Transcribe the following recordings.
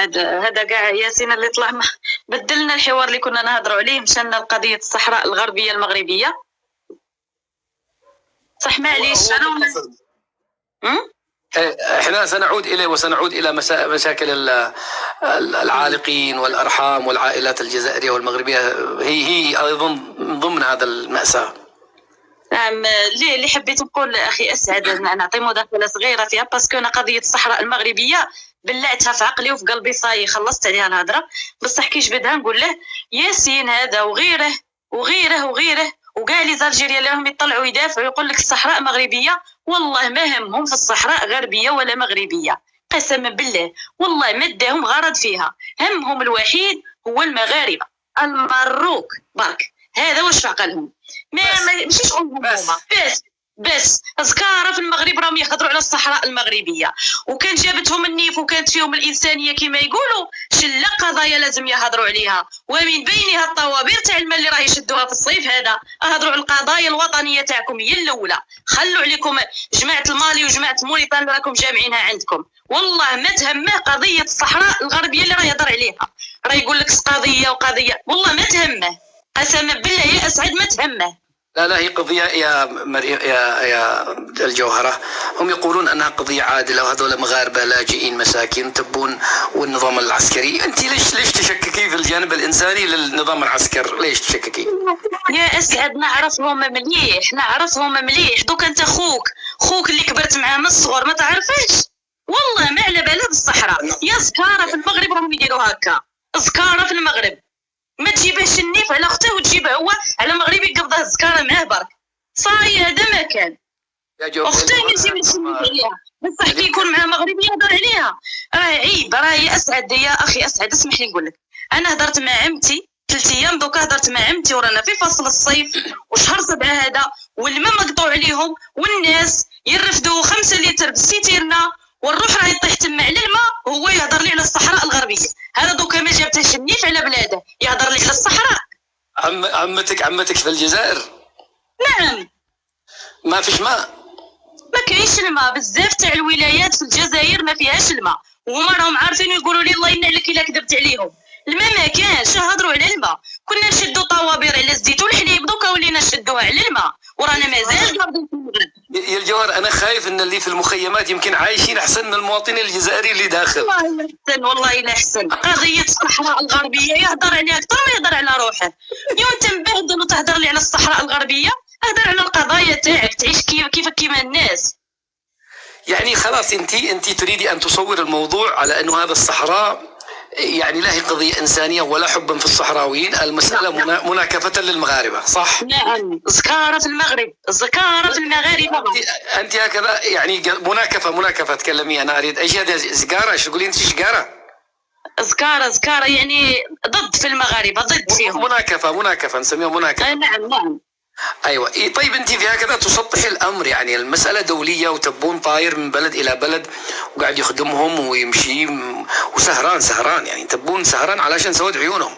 هذا كاع ياسين اللي طلع بدلنا الحوار اللي كنا نهضروا عليه، مشينا لقضيه الصحراء الغربيه المغربيه. صح معليش احنا سنعود اليه وسنعود الى مشاكل العالقين والارحام والعائلات الجزائريه والمغربيه، هي ايضا ضمن هذا المأساة. نعم، اللي حبيت نقول اخي اسعد نعطي مداخله صغيره فيها، باسكو انا قضيه الصحراء المغربيه بلعتها في عقلي وفي قلبي، صاي خلصت عليها الهضره، بصح كي جبدها نقول له ياسين هذا وغيره وغيره وغيره وكاع لي زالجيريا اللي راهم يطلعوا يدافعوا يقول لك الصحراء مغربيه، والله ما همهم في الصحراء غربيه ولا مغربيه، قسما بالله والله ما داهم غرض فيها، همهم الوحيد هو المغاربه المروك برك، هذا واش في عقلهم، ماشي شغلهم هما بس أذكار في المغرب راهم يهضروا على الصحراء المغربيه، وكان جابتهم النيف وكانت فيهم الانسانيه كما يقولوا، شله قضايا لازم يهضروا عليها، ومن بينها الطوابير تاع الماء اللي راه يشدوها في الصيف هذا، هضروا على القضايا الوطنيه تاعكم هي الاولى، خلوا عليكم جماعه المالي وجماعه موريتان اللي راكم جامعينها عندكم، والله ما تهمه قضيه الصحراء الغربيه اللي راه يهضر عليها، راه يقول لك قضيه وقضيه، والله ما تهمه، قسما بالله يا اسعد ما تهمه. لا هي قضية يا مريم يا الجوهرة، هم يقولون أنها قضية عادلة وهذول مغاربة لاجئين مساكين تبون والنظام العسكري، أنت ليش تشككي في الجانب الإنساني للنظام العسكري؟ ليش تشككي؟ يا أسعد نعرفهم مليح، دوك أنت خوك اللي كبرت معاه من الصغر ما تعرفش، والله ما على بالها بالصحراء، يا زكارة في المغرب راهم يديروا هكا، زكارة في المغرب ما تجيبهش النيف على اخته وتجيبه هو على مغربي يقبضها الزكاره معاه برك، صاي هذا ما كان، اخته يجي من النيف عليها، بصح كي يكون مع مغربي يهضر عليها، راه عيب، راه يا اسعد يا اخي اسعد اسمح لي نقول لك، انا هضرت مع عمتي 3 ايام دوكا، هضرت مع عمتي ورانا في فصل الصيف وشهر 7 هذا، والماء مقطوع عليهم والناس يرفدوا 5 لتر بالسيتيرنا، والروح راهي طيح تما على الماء، وهو يهضر لي على الصحراء الغربيه، هذا دوكا ما جابتهش النيف على بلاده، يهضر لي على الصحراء. عمتك في الجزائر؟ نعم. ما فيش ماء؟ ما كاينش الماء، بزاف تاع الولايات في الجزائر ما فيهاش الماء، وهما راهم عارفين يقولوا لي الله ينعلك الا كذبت عليهم، الماء ما كانش، هضروا على الماء، كنا نشدوا طوابير على الزيت والحليب، دوكا ولينا نشدوها على الماء، ورانا مازال قابضين في المغرب. يا الجوهر انا خايف ان اللي في المخيمات يمكن عايشين احسن من المواطنين الجزائري اللي داخل. والله لا احسن، قضيه الصحراء الغربيه يهضر عليها اكثر ما يهضر على روحه، يوم انت مبهدل وتهضر لي على الصحراء الغربيه، اهضر على القضايا تاعك، تعيش كيفك كيما الناس. يعني خلاص انت تريدي ان تصور الموضوع على انه هذا الصحراء يعني لا هي قضية إنسانية ولا حبا في الصحراويين، المسألة مناكفة للمغاربة، صح؟ نعم، زكارة في المغرب، زكارة في المغاربة. أنت هكذا يعني مناكفة تكلمي، أنا أريد إيش هذا زكارة؟ إيش تقولين أنت زكارة؟ زكارة يعني ضد في المغاربة، ضد فيهم. مناكفة نسميها مناكفة. نعم. ايوه طيب انت في هكذا تسطحي الامر، يعني المساله دوليه وتبون طاير من بلد الى بلد وقاعد يخدمهم ويمشي وسهران يعني تبون سهران علشان سواد عيونهم،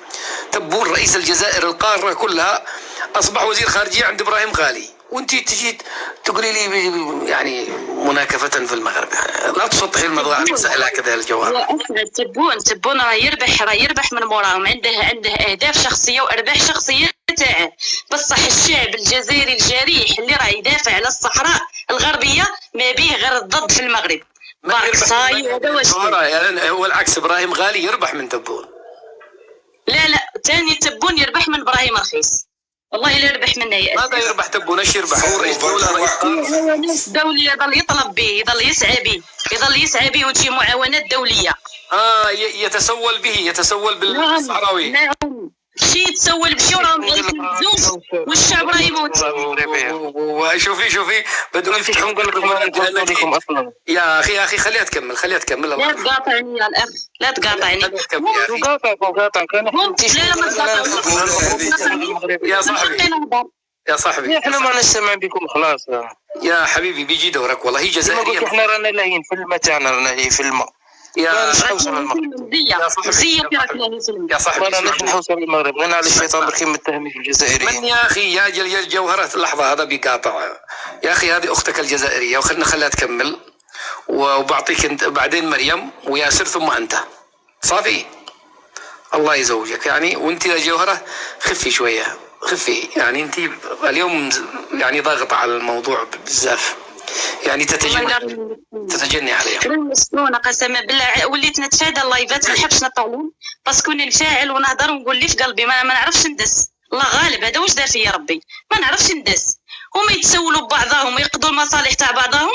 تبون رئيس الجزائر القاره كلها اصبح وزير خارجيه عند ابراهيم غالي، وانت تجي تقولي لي يعني مناكفه في المغرب، لا تسطحي المسائل هكذا الجوهر. تبون راه يربح من موراهم، عنده اهداف شخصيه وارباح شخصيه تاعه، بصح الشعب الجزائري الجريح اللي راه يدافع على الصحراء الغربيه ما بيه غير الضد في المغرب. بارك صاي هذا واش هو العكس، ابراهيم غالي يربح من تبون. لا ثاني تبون يربح من ابراهيم رخيص، والله لا يربح منه يا ماذا يربح تبون؟ ايش يربح؟ هو رئيس دولة يظل يطلب به، يظل يسعى به وتجي معاونات دوليه. يتسول بالصحراوي. نعم شي يتسول بشي وراهم يلزوز والشعب راه يموت. شوفي بدو يفتحون قلبكم اصلا. يا اخي خليها تكمل لا تقاطعني يا الاخ، لا تقاطعني. قاطع كان يا صاحبي احنا ما نسمع بكم خلاص يا حبيبي، بيجي دورك والله. هي جزائريه، احنا رانا لاهين في الماء تاعنا، رانا لاهين في الماء يا صاحبي انا مش نحوصل المغرب، غير على الشيطان بركي متهمي في الجزائريين. من يا اخي يا الجوهرة لحظه، هذا بيقاطع يا اخي، هذه اختك الجزائريه وخلنا خليها تكمل، وبعطيك انت بعدين مريم وياسر ثم انت. صافي الله يزوجك يعني. وانت يا جوهرة خفي شوية، خفي يعني، انت اليوم يعني ضاغطة على الموضوع بزاف، يعني تتجني عليها. مسكونة قسما بالله، وليت نتفادى اللايفات، ما نحبش نطول باسكو ننفعل ونهضر ونقول لي في قلبي ما نعرفش ندس. الله غالب، هذا واش دار فيا ربي، ما نعرفش ندس. هما يتسولوا ببعضهم ويقضوا المصالح تاع بعضهم،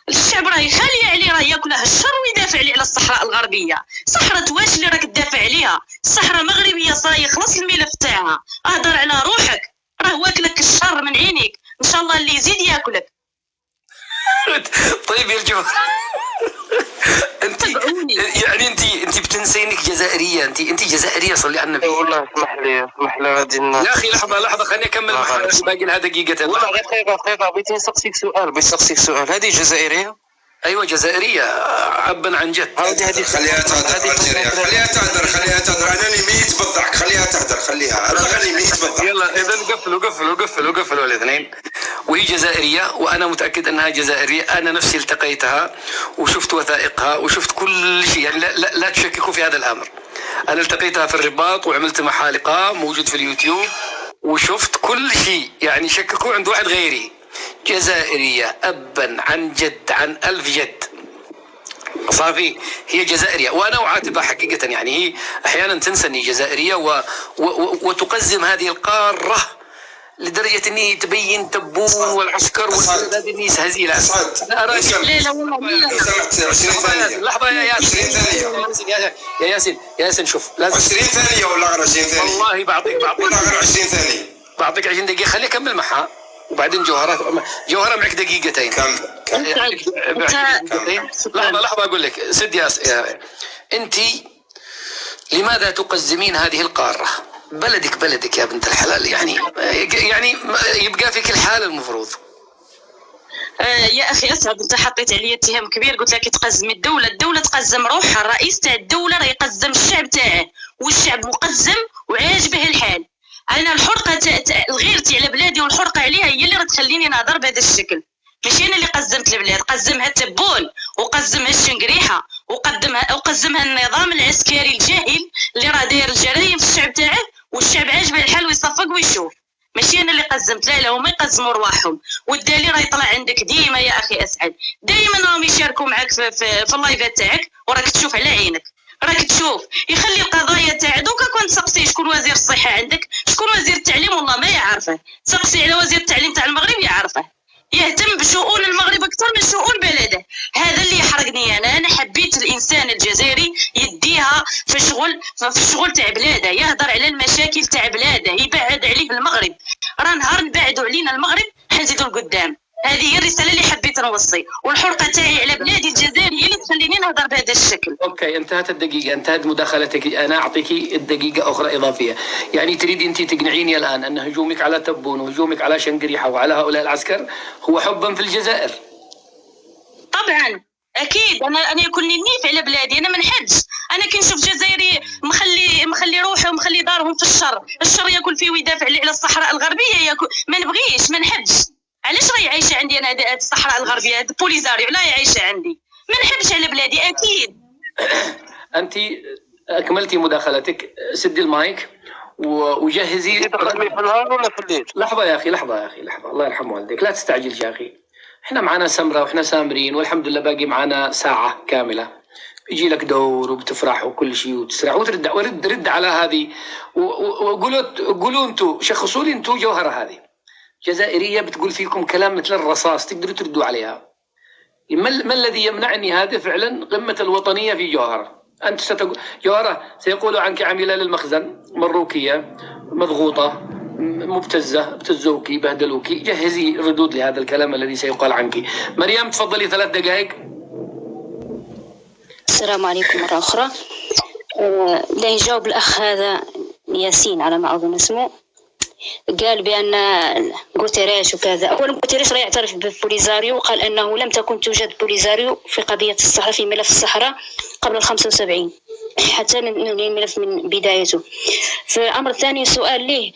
والشعب راهي خاليه عليه، راه ياكلها الشر ويدافع عليه على الصحراء الغربيه. صحراء واش اللي راك تدافع عليها؟ الصحراء مغربيه صاي، خلص الملف تاعها، اهدر على روحك، راه واكلك الشر من عينيك، ان شاء الله اللي يزيد ياكلك. طيب يا الجوهر انت يعني انت بتنسي انك جزائريه، انت جزائريه، صلي على النبي. والله اسمح لي غادي يا اخي لحظه خليني اكمل معك، باقي لها دقيقتين. والله غير دقيقه بغيت نسقسيك سؤال، هذه جزائريه؟ ايوه جزائريه عبا عن جد. هذه خليها تهدر انا ميت بالضحك، خليها تهدر، خليها انا ميت بالضحك. يلا اذا قفلوا الاثنين. وهي جزائريه وانا متاكد انها جزائريه، انا نفسي التقيتها وشفت وثائقها وشفت كل شيء، يعني لا تشككوا في هذا الامر. انا التقيتها في الرباط وعملت معها لقاء موجود في اليوتيوب وشفت كل شيء، يعني شككوا عند واحد غيري. جزائرية أبا عن جد، عن ألف جد، صافي هي جزائرية. وأنا أعاتبها حقيقة، يعني هي أحيانا تنسى أني جزائرية وتقزم هذه القارة لدرجة أني تبين تبون والعسكر والبلاد النيس هزيلة. لا سمحت 20 ثانية. لحظة يا ياسين شوف لازم 20 ثانية ولا غير 20 ثانية؟ والله بعطيك ولا غير 20 ثانية، بعطيك 20 دقيقة، خلي أكمل معها وبعدين جوهرة معك دقيقتين. لحظة أقول لك سد يا أنت لماذا تقزمين هذه القارة؟ بلدك يا بنت الحلال، يعني يبقى فيك الحال المفروض. يا اخي اسعد، انت حطيت عليا اتهام كبير، قلت لك تقزم الدوله تقزم روحها، الرئيس تاع الدوله راه يقزم الشعب تاعه، والشعب مقزم وعاجبه الحال. انا الحرقه الغيرتي على بلادي والحرقه عليها هي اللي راه تخليني نهضر بهذا الشكل. ماشي انا اللي قزمت البلاد، قزمها تبون وقزمها الشنقريحه وقزمها النظام العسكري الجاهل اللي راه داير الجرايم في الشعب تاعه، والشعب عاجبه الحال ويصفق ويشوف. ماشي انا اللي قزمت، لا هما يقزموا رواحهم، والدليل راه يطلع عندك ديما يا اخي اسعد، دائما راهم يشاركوا معك في اللايفات تاعك، وراك تشوف على عينك، راك تشوف. يخلي القضايا تاع دوكا كنت تسقسي شكون وزير الصحه عندك، شكون وزير التعليم، والله ما يعرفه. تسقسي على وزير التعليم تاع المغرب يعرفه، يهتم بشؤون المغرب اكثر من شؤون بلده. هذا اللي يحرقني انا حبيت الانسان الجزائري يديها في الشغل تاع بلاده، يهضر على المشاكل تاع بلاده، يبعد عليه المغرب. راه نهار نبعدوا علينا المغرب حنزيدوا لقدام. هذه هي الرساله اللي حبيت نوصي، والحرقه تاعي على بلادي الجزائر هي اللي تخليني نهضر بهذا الشكل. اوكي انتهت الدقيقه، انتهت مداخلتك، انا اعطيك الدقيقه اخرى اضافيه. يعني تريد انت تقنعيني الان ان هجومك على تبون وهجومك على شنقريحه وعلى هؤلاء العسكر هو حبا في الجزائر؟ طبعا اكيد، انا يكون لي نيف على بلادي، انا ما نحبش. انا كي نشوف جزائري مخلي روحه ومخلي دارهم في الشر ياكل فيه ويدافع على الصحراء الغربيه، ياكل ما نبغيش، ما نحبش. علاش راهي عايشه عندي انا هذه الصحراء الغربيه، هذا بوليزاريو لا عايشه عندي، ما نحبش على بلادي اكيد. انت اكملتي مداخلتك، سدي المايك وجهزي. تقدمي في النهار ولا في الليل؟ لحظه يا اخي الله يرحم والديك، لا تستعجل يا اخي، احنا معنا سمره واحنا سامرين والحمد لله، باقي معنا ساعه كامله، يجي لك دور وبتفرح وكل شيء وتسرع ورد على هذه وقولوا انتم، شخصوا لي انتم جوهره هذه جزائرية بتقول فيكم كلام مثل الرصاص، تقدروا تردوا عليها. ما الذي يمنعني؟ هذا فعلا قمة الوطنية في جوهرة. أنت جوهرة سيقولوا عنك عاملة للمخزن، مروكية، مضغوطة، مبتزة، ابتزوك، بهدلوك. جهزي ردود لهذا الكلام الذي سيقال عنك. مريم تفضلي 3 دقائق. السلام عليكم مرة أخرى. لا يجاوب الأخ هذا ياسين على ما أظن اسمه، قال بأن غوتيريش وكذا. أولا غوتيريش راه يعترف ببوليزاريو، وقال أنه لم تكن توجد بوليزاريو في قضية الصحراء، في ملف الصحراء قبل 75 حتى الملف من بدايته. فالأمر الثاني سؤال ليه،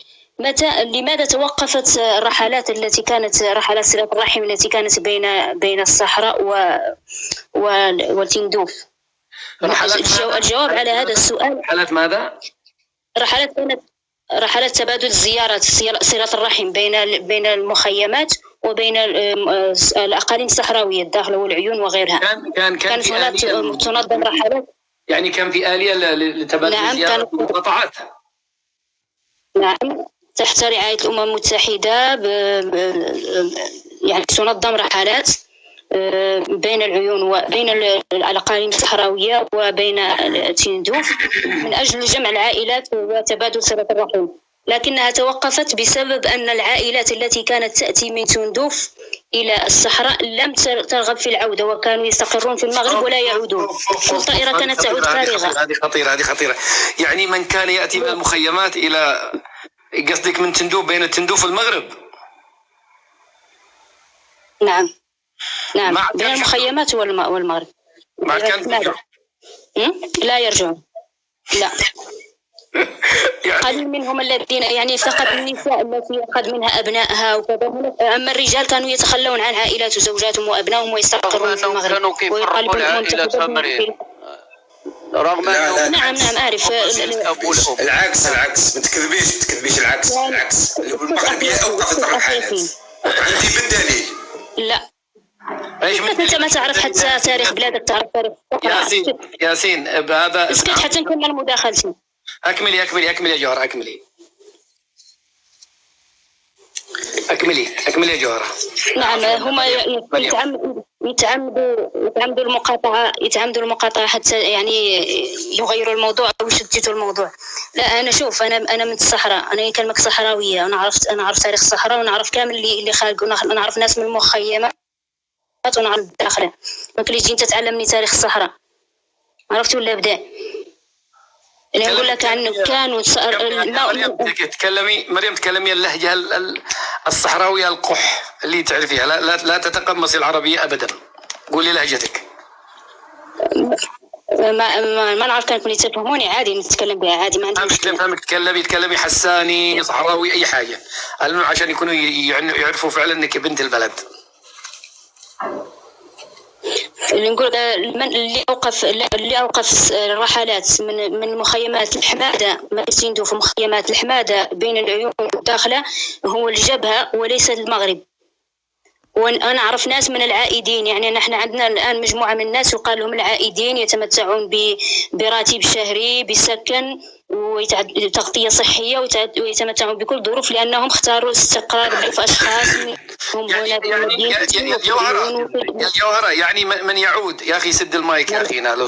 لماذا توقفت الرحلات التي كانت رحلات صلة الرحم التي كانت بين الصحراء والتندوف؟ الجواب على هذا السؤال، رحلات ماذا؟ رحلات تبادل الزيارات، صلة الرحم بين المخيمات وبين الأقاليم الصحراوية الداخلة والعيون وغيرها. كانت هناك تنظم رحلات، يعني كان في آلية لتبادل الزيارات والمقاطعات. نعم، تحت رعاية الأمم المتحدة يعني تنظم رحلات بين العيون وبين الأقاليم الصحراوية وبين تندوف من أجل جمع العائلات وتبادل صلة الرحم، لكنها توقفت بسبب أن العائلات التي كانت تأتي من تندوف إلى الصحراء لم ترغب في العودة، وكانوا يستقرون في المغرب ولا يعودون. كل طائرة كانت تعود فارغة. هذه خطيرة. يعني من كان يأتي من المخيمات إلى، قصدك من تندوف، بين تندوف والمغرب؟ نعم بين المخيمات والمغرب. ما كان لا يرجعون، لا. قليل منهم الذين يعني فقط النساء التي أخذ منها أبنائها وكذا، أما الرجال كانوا يتخلون عن عائلات وزوجاتهم وأبنائهم ويستقرون في المغرب. كانوا كيفرقوا العائلات مريم، رغم أنه نعم أعرف. العكس، ما تكذبيش، العكس المغربية أوقفت الرحلات. عندي بالدليل. لا، أنت ما تعرف حتى تاريخ بلادك، تعرف تاريخ ياسين بهذا اسكت حتى نكمل مداخلتي. أكملي يا جوهرة، أكملي يا جوهرة. نعم، هما يتعمدوا المقاطعة حتى يعني يغيروا الموضوع أو يشتتوا الموضوع. لا، أنا شوف، أنا من الصحراء، أنا كلمة صحراوية، أنا عرفت تاريخ الصحراء، ونعرف كامل اللي خالق، ونعرف ناس من المخيمات ونعرف الداخلة. ما كليش تجي تتعلمني تاريخ الصحراء، عرفت ولا بدا؟ اللي نقول لك كانوا مريم تكلمي اللهجة الصحراوية القح اللي تعرفيها، لا تتقمصي العربية أبدا، قولي لهجتك. ما نعرف، كانوا يتفهموني عادي، نتكلم بها عادي، ما عندي مشكلة. فهمك، تكلمي حساني، صحراوي، أي حاجة، عشان يكونوا يعرفوا فعلا إنك بنت البلد. اللي نقول اللي أوقف الرحلات من مخيمات الحمادة، ما يسيندوا في مخيمات الحمادة بين العيون والداخلة، هو الجبهة وليس المغرب. وأنا أعرف ناس من العائدين، يعني نحن عندنا الآن مجموعة من الناس يقال لهم العائدين، يتمتعون براتب شهري، بسكن وتغطية صحية، ويتمتعون بكل ظروف، لأنهم اختاروا الاستقرار في أشخاص هم هنا في مدينة يا جوهرة. يعني من يعود، يا أخي سد المايك يا أخي، لو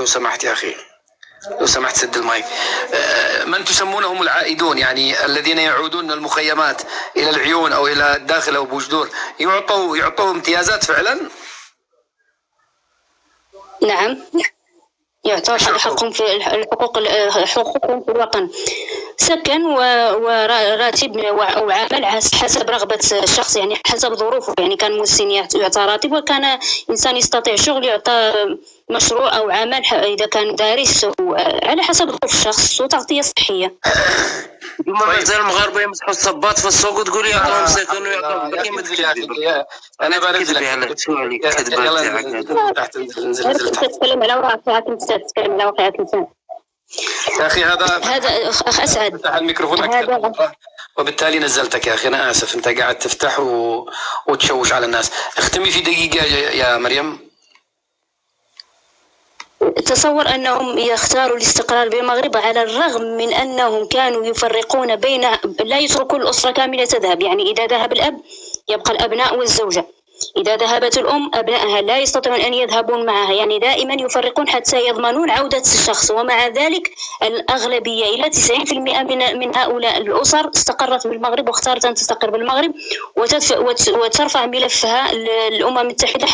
سمحت يا أخي، لو سمحت سد المايك. من تسمونهم العائدون، يعني الذين يعودون من المخيمات إلى العيون أو إلى الداخل أو بوجدور، يعطوا امتيازات فعلا؟ نعم، يعطوا حقهم في حقوقهم في الوطن، سكن وراتب وعمل حسب رغبة الشخص، يعني حسب ظروفه. يعني كان مسن يعطى راتب، وكان إنسان يستطيع شغل يعطى مشروع أو عمل إذا كان دارس، على حسب ظروف الشخص، وتغطية صحية. مازال المغاربة يمسحوا الصباط في السوق وتقول لي يعطوهم سكن ويعطوهم كيما تقول. أنا بنزل لك تتكلم على واقعات الإنسان. يا أخي هذا أخ أسعد، فتح الميكروفون أكثر، وبالتالي نزلتك يا أخي. أنا آسف، أنت قاعد تفتح وتشوش على الناس. اختمي في دقيقة يا مريم. تصور أنهم يختاروا الاستقرار بالمغرب على الرغم من أنهم كانوا يفرقون بين، لا يتركوا الأسرة كاملة تذهب. يعني إذا ذهب الأب يبقى الأبناء والزوجة، إذا ذهبت الأم أبنائها لا يستطيعون أن يذهبون معها، يعني دائما يفرقون حتى يضمنون عودة الشخص. ومع ذلك الأغلبية إلى 90% من هؤلاء الأسر استقرت بالمغرب، واختارت أن تستقر بالمغرب، وترفع ملفها للأمم المتحدة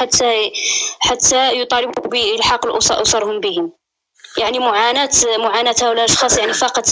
حتى يطالبوا بإلحاق أسرهم بهم. يعني معاناة هؤلاء الأشخاص يعني فقط